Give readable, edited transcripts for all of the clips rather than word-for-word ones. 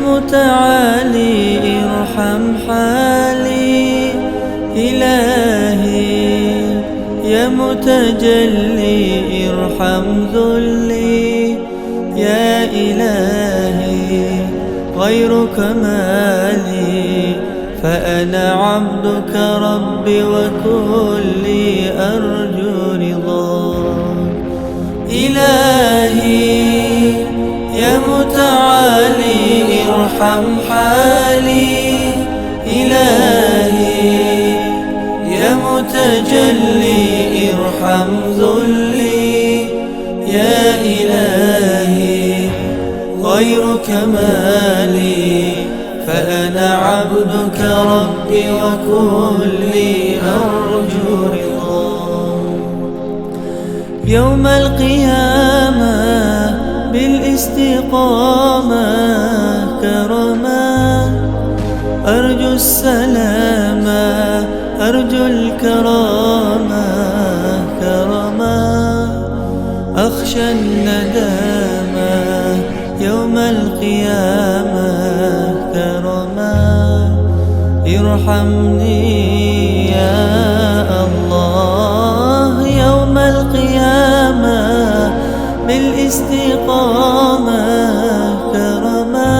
متعالي ارحم حالي، إلهي يا متجلي ارحم ذلي، يا إلهي غيرك مالي، فأنا عبدك ربي وكلي أرجو رضاك. إلهي يا متعالي ارحم حالي، إلهي يا متجلي ارحم ذلي، يا إلهي غيرك مالي، فأنا عبدك ربي وكلي أرجو رضاك. يوم القيامة بالاستقامة كرما، أرجو السلامة أرجو الكرامة كرما، أخشى الندامة يوم القيامة كرما. ارحمني يا الله يوم القيامة بالاستقامة كرما،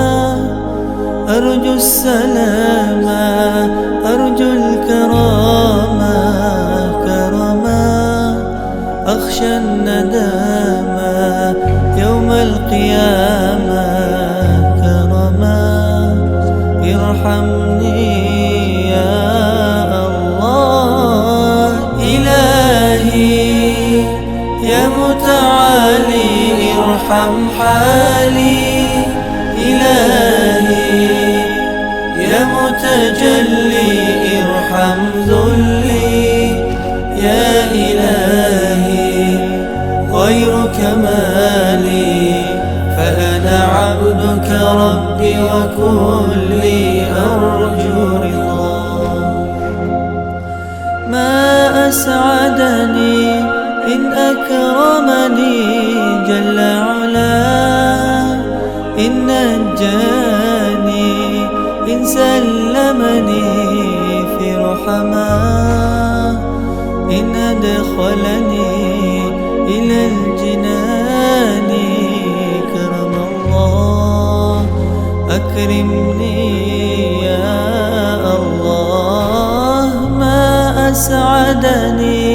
أرجو السلامة أرجو الكرامة كرما، أخشى الندامة يوم القيامة كرما. ارحمني يا الله إلهي يا متعالي ارحم حالي، إلهي يا متجلي ارحم ذلي، يا إلهي غيرك مالي، فأنا عبدك ربي وكلي أرجو رضاك. ما أسعدني إن أكرمني جل علاه، إن نجاني إن سلمني في رحماه، إن أدخلني إلى الجنان كرم الله. أكرمني يا الله ما أسعدني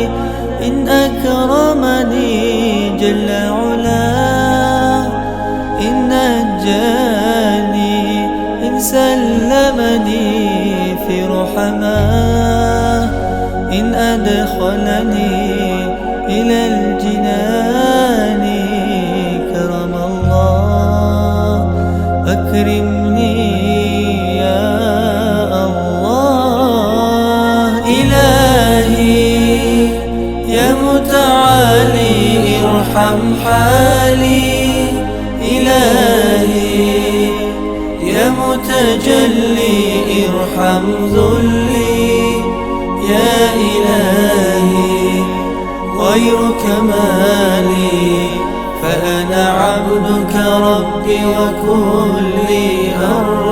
إن أكرمني جل علاه، إن نجاني إن سلمني في رحماه، إن أدخلني إلى الجنان كرم الله. أكرمني يا الله إلهي يا متعالي ارحم حالي، إلهي يا متجلي ارحم ذلي، يا إلهي غيرك مالي، فأنا عبدك ربي وكلي أرجو